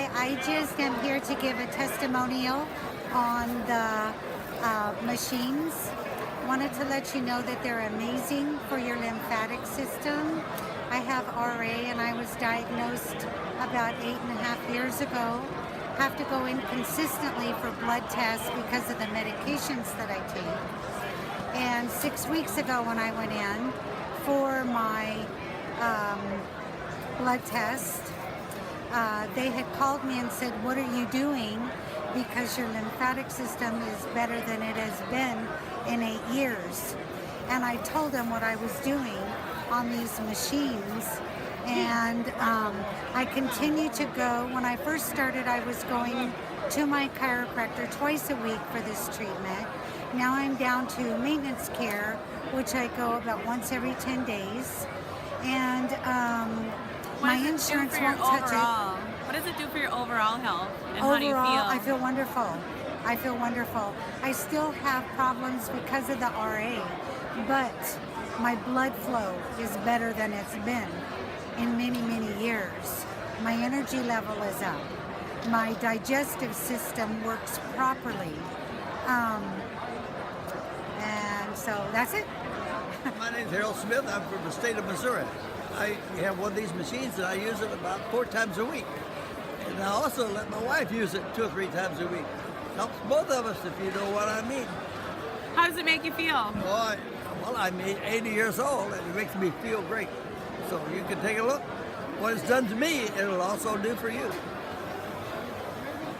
Hi, I just am here to give a testimonial on the machines. Wanted to let you know that they're amazing for your lymphatic system. I have RA and I was diagnosed about 8.5 years ago. Have to go in consistently for blood tests because of the medications that I take. And 6 weeks ago when I went in for my blood test, they had called me and said, "What are you doing? Because your lymphatic system is better than it has been in 8 years." And I told them what I was doing on these machines. And I continue to go. When I first started, I was going to my chiropractor twice a week for this treatment. Now I'm down to maintenance care, which I go about once every 10 days. And my insurance won't touch it. What does it do for your overall health? And Overall, how do you feel? I feel wonderful. I feel wonderful. I still have problems because of the RA, but my blood flow is better than it's been in many, many years. My energy level is up. My digestive system works properly. And so that's it. My name's Harold Smith. I'm from the state of Missouri. I have one of these machines and I use it about 4 times a week. And I also let my wife use it 2 or 3 times a week. Helps both of us, if you know what I mean. How does it make you feel? Well, I'm 80 years old and it makes me feel great. So you can take a look. What it's done to me, it'll also do for you.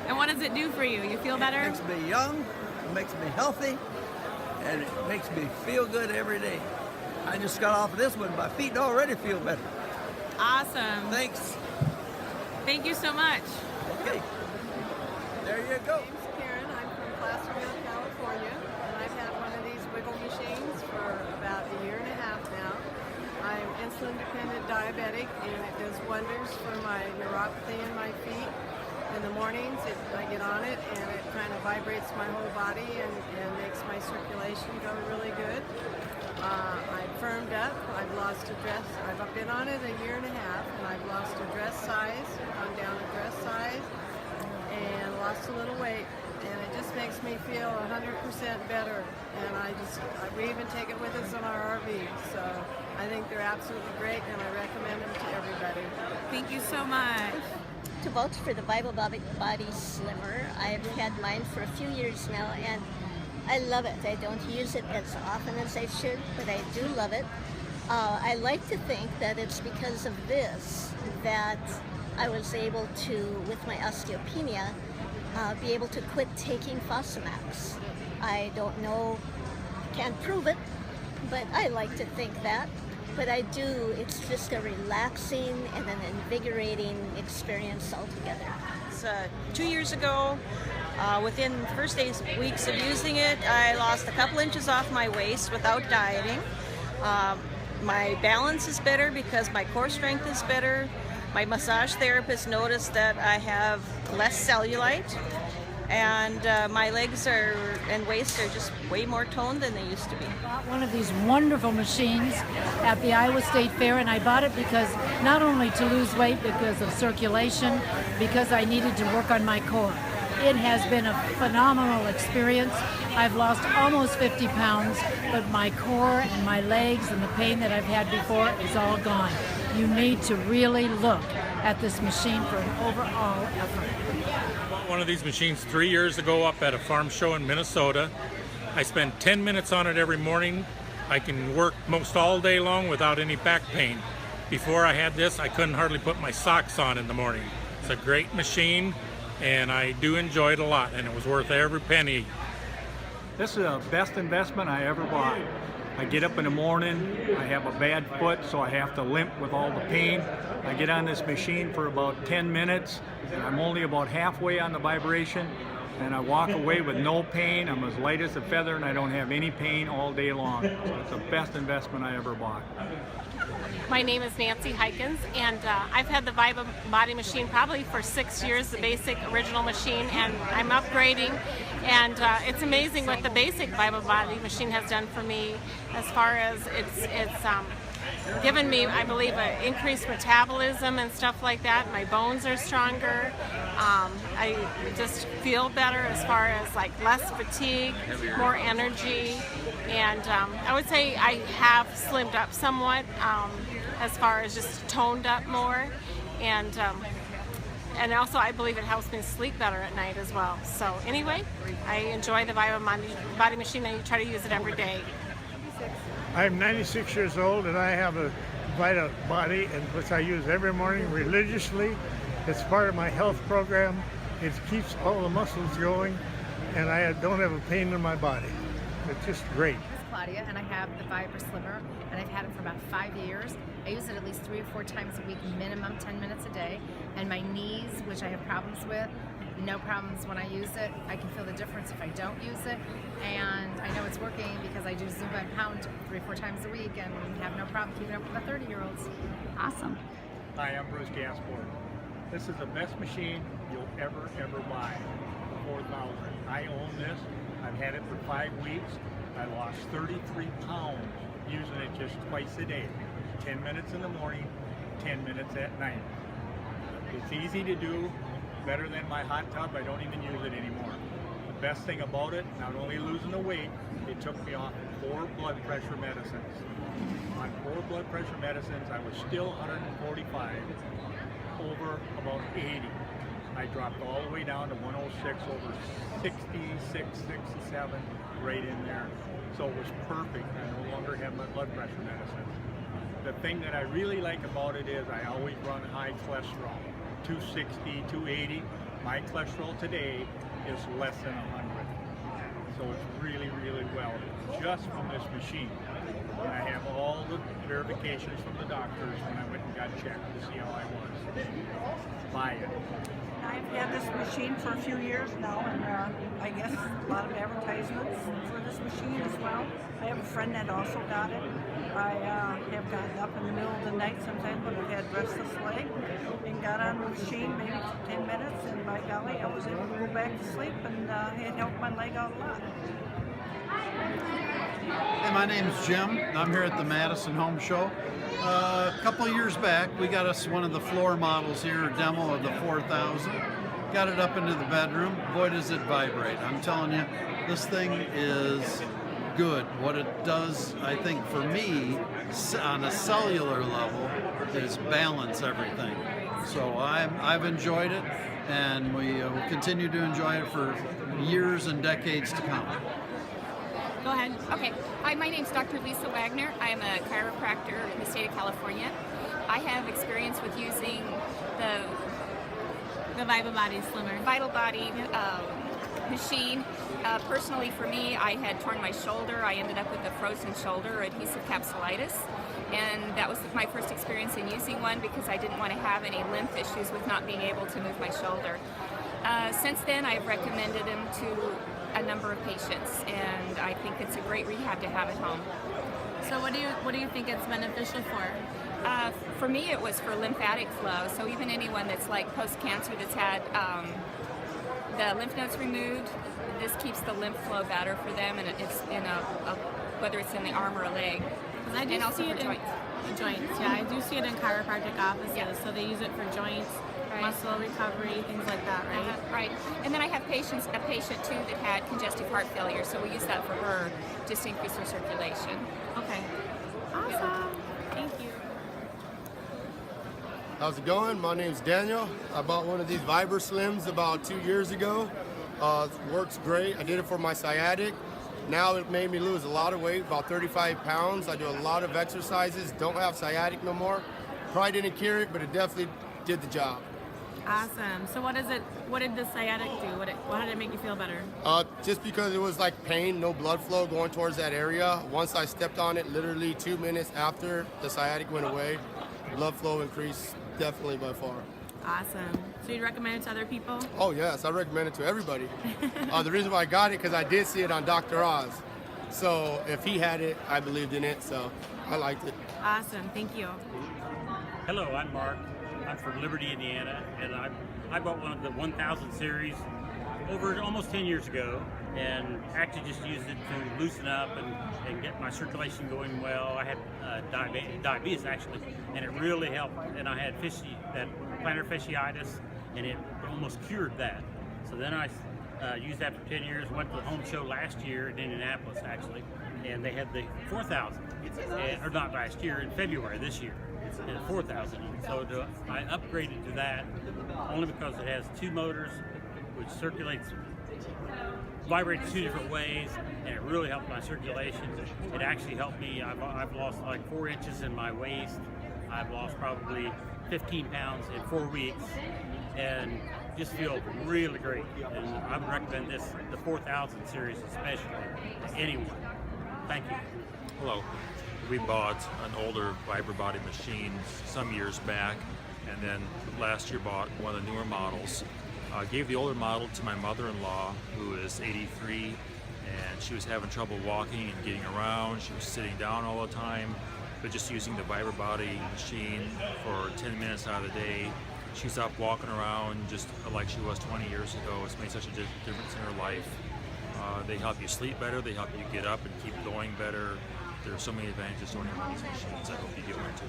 And what does it do for you? You feel better? It makes me young, it makes me healthy, and it makes me feel good every day. I just got off of this one. My feet already feel better. Awesome. Thanks. Thank you so much. Okay. There you go. My name's Karen. I'm from Placerville, California, and I've had one of these wiggle machines for about 1.5 years now. I'm insulin-dependent diabetic, and it does wonders for my neuropathy in my feet. In the mornings, I get on it, and it kind of vibrates my whole body and makes my circulation go really good. I've firmed up. I've lost a dress. I've been on it 1.5 years, and I've lost a dress size, gone down a dress size, and lost a little weight. And it just makes me feel 100% better. And we even take it with us on our RV. So I think they're absolutely great, and I recommend them to everybody. Thank you so much. To vouch for the Bible Body Slimmer. I've had mine for a few years now, and I love it. I don't use it as often as I should, but I do love it. I like to think that it's because of this that I was able to, with my osteopenia, be able to quit taking Fosamax. I don't know, can't prove it, but I like to think that. But I do, it's just a relaxing and an invigorating experience altogether. It's 2 years ago. Within the first weeks of using it, I lost a couple inches off my waist without dieting. My balance is better because my core strength is better. My massage therapist noticed that I have less cellulite, and my legs and waist are just way more toned than they used to be. I bought one of these wonderful machines at the Iowa State Fair, and I bought it because not only to lose weight because of circulation, because I needed to work on my core. It has been a phenomenal experience. I've lost almost 50 pounds, but my core and my legs and the pain that I've had before is all gone. You need to really look at this machine for an overall effort. One of these machines 3 years ago up at a farm show in Minnesota. I spend 10 minutes on it every morning. I can work most all day long without any back pain. Before I had this, I couldn't hardly put my socks on in the morning. It's a great machine, and I do enjoy it a lot, and it was worth every penny. This is the best investment I ever bought. I get up in the morning, I have a bad foot, so I have to limp with all the pain. I get on this machine for about 10 minutes, and I'm only about halfway on the vibration, and I walk away with no pain. I'm as light as a feather, and I don't have any pain all day long. So it's the best investment I ever bought. My name is Nancy Heikens, and I've had the Vibe Body machine probably for 6 years, the basic original machine, and I'm upgrading, and it's amazing what the basic Vibe Body machine has done for me as far as it's given me, I believe, an increased metabolism and stuff like that. My bones are stronger. I just feel better as far as like less fatigue, more energy, and I would say I have slimmed up somewhat as far as just toned up more, and also I believe it helps me sleep better at night as well. So anyway, I enjoy the Viva Body Machine and I try to use it every day. I'm 96 years old and I have a Vita Body, and which I use every morning religiously. It's part of my health program. It keeps all the muscles going, and I don't have a pain in my body. It's just great. This is Claudia, and I have the Viber Slimmer, and I've had it for about 5 years. I use it at least 3 or 4 times a week, minimum 10 minutes a day. And my knees, which I have problems with, no problems when I use it. I can feel the difference if I don't use it. And I know it's working because I do Zumba and Pound 3 or 4 times a week and have no problem keeping up with the 30-year-olds. Awesome. Hi, I'm Bruce Gasport. This is the best machine you'll ever buy. 4,000. I own this. I've had it for 5 weeks. I lost 33 pounds using it just twice a day. 10 minutes in the morning, 10 minutes at night. It's easy to do, better than my hot tub. I don't even use it anymore. The best thing about it, not only losing the weight, it took me off 4 blood pressure medicines. On 4 blood pressure medicines, I was still 145, over about 80. I dropped all the way down to 106, over 66, 67, right in there. So it was perfect. I no longer have my blood pressure medicine. The thing that I really like about it is I always run high cholesterol, 260, 280. My cholesterol today is less than 100. So it's really, really well, just from this machine. And I have all the verifications from the doctors when I went and got checked to see how I was. Buy it. I've had this machine for a few years now, and I guess a lot of advertisements for this machine as well. I have a friend that also got it. I have gotten up in the middle of the night sometimes when I've had restless leg and got on the machine maybe for 10 minutes, and by golly, I was able to go back to sleep, and it helped my leg out a lot. Hey, my name is Jim. I'm here at the Madison Home Show. A couple of years back, we got us one of the floor models here, a demo of the 4000. Got it up into the bedroom. Boy, does it vibrate. I'm telling you, this thing is good. What it does, I think, for me, on a cellular level, is balance everything. So I've enjoyed it, and we will continue to enjoy it for years and decades to come. Go ahead. Okay. Hi, my name's Dr. Lisa Wagner. I am a chiropractor in the state of California. I have experience with using the Viva Body Slimmer. Vital Body machine. Personally, for me, I had torn my shoulder. I ended up with a frozen shoulder, adhesive capsulitis. And that was my first experience in using one because I didn't want to have any lymph issues with not being able to move my shoulder. Since then, I've recommended them to a number of patients, and I think it's a great rehab to have at home. So what do you think it's beneficial for? For me, it was for lymphatic flow. So even anyone that's like post-cancer that's had the lymph nodes removed, this keeps the lymph flow better for them, and it's in whether it's in the arm or a leg. I do and also see for it joints. in joints. Yeah, I do see it in chiropractic offices. Yeah. So they use it for joints, Right. muscle recovery, things like that, right? Right. And then I have a patient too that had congestive heart failure, so we use that for her just to increase her circulation. Okay. Awesome. Thank you. How's it going? My name's Daniel. I bought one of these Viber Slims about 2 years ago. Works great. I did it for my sciatic. Now it made me lose a lot of weight, about 35 pounds. I do a lot of exercises, don't have sciatic no more. Probably didn't cure it, but it definitely did the job. Awesome. So what did the sciatic do? How did it make you feel better? Just because it was like pain, no blood flow going towards that area. Once I stepped on it, literally 2 minutes after the sciatic went away, blood flow increased definitely by far. Awesome. So you'd recommend it to other people? Oh yes, I recommend it to everybody. The reason why I got it, because I did see it on Dr. Oz. So if he had it, I believed in it, so I liked it. Awesome. Thank you. Hello, I'm Mark. I'm from Liberty, Indiana, and I bought one of the 1000 series. over almost 10 years ago, and actually just used it to loosen up and get my circulation going well. I had diabetes actually, and it really helped. And I had plantar fasciitis, and it almost cured that. So then I used that for 10 years, went to the home show last year in Indianapolis actually, and they had the 4,000, or not last year, in February this year, and 4,000. So I upgraded to that only because it has 2 motors, which vibrates 2 different ways, and it really helped my circulation. It actually helped me. I've lost like 4 inches in my waist. I've lost probably 15 pounds in 4 weeks, and just feel really great. And I would recommend this, the 4,000 series especially, to anyone. Thank you. Hello. We bought an older VibraBody machine some years back, and then last year bought one of the newer models. Gave the older model to my mother-in-law, who is 83, and she was having trouble walking and getting around. She was sitting down all the time, but just using the VibraBody machine for 10 minutes out of the day, she stopped walking around just like she was 20 years ago. It's made such a difference in her life. They help you sleep better, they help you get up and keep going better. There are so many advantages to owning one of these machines. I hope you get one too.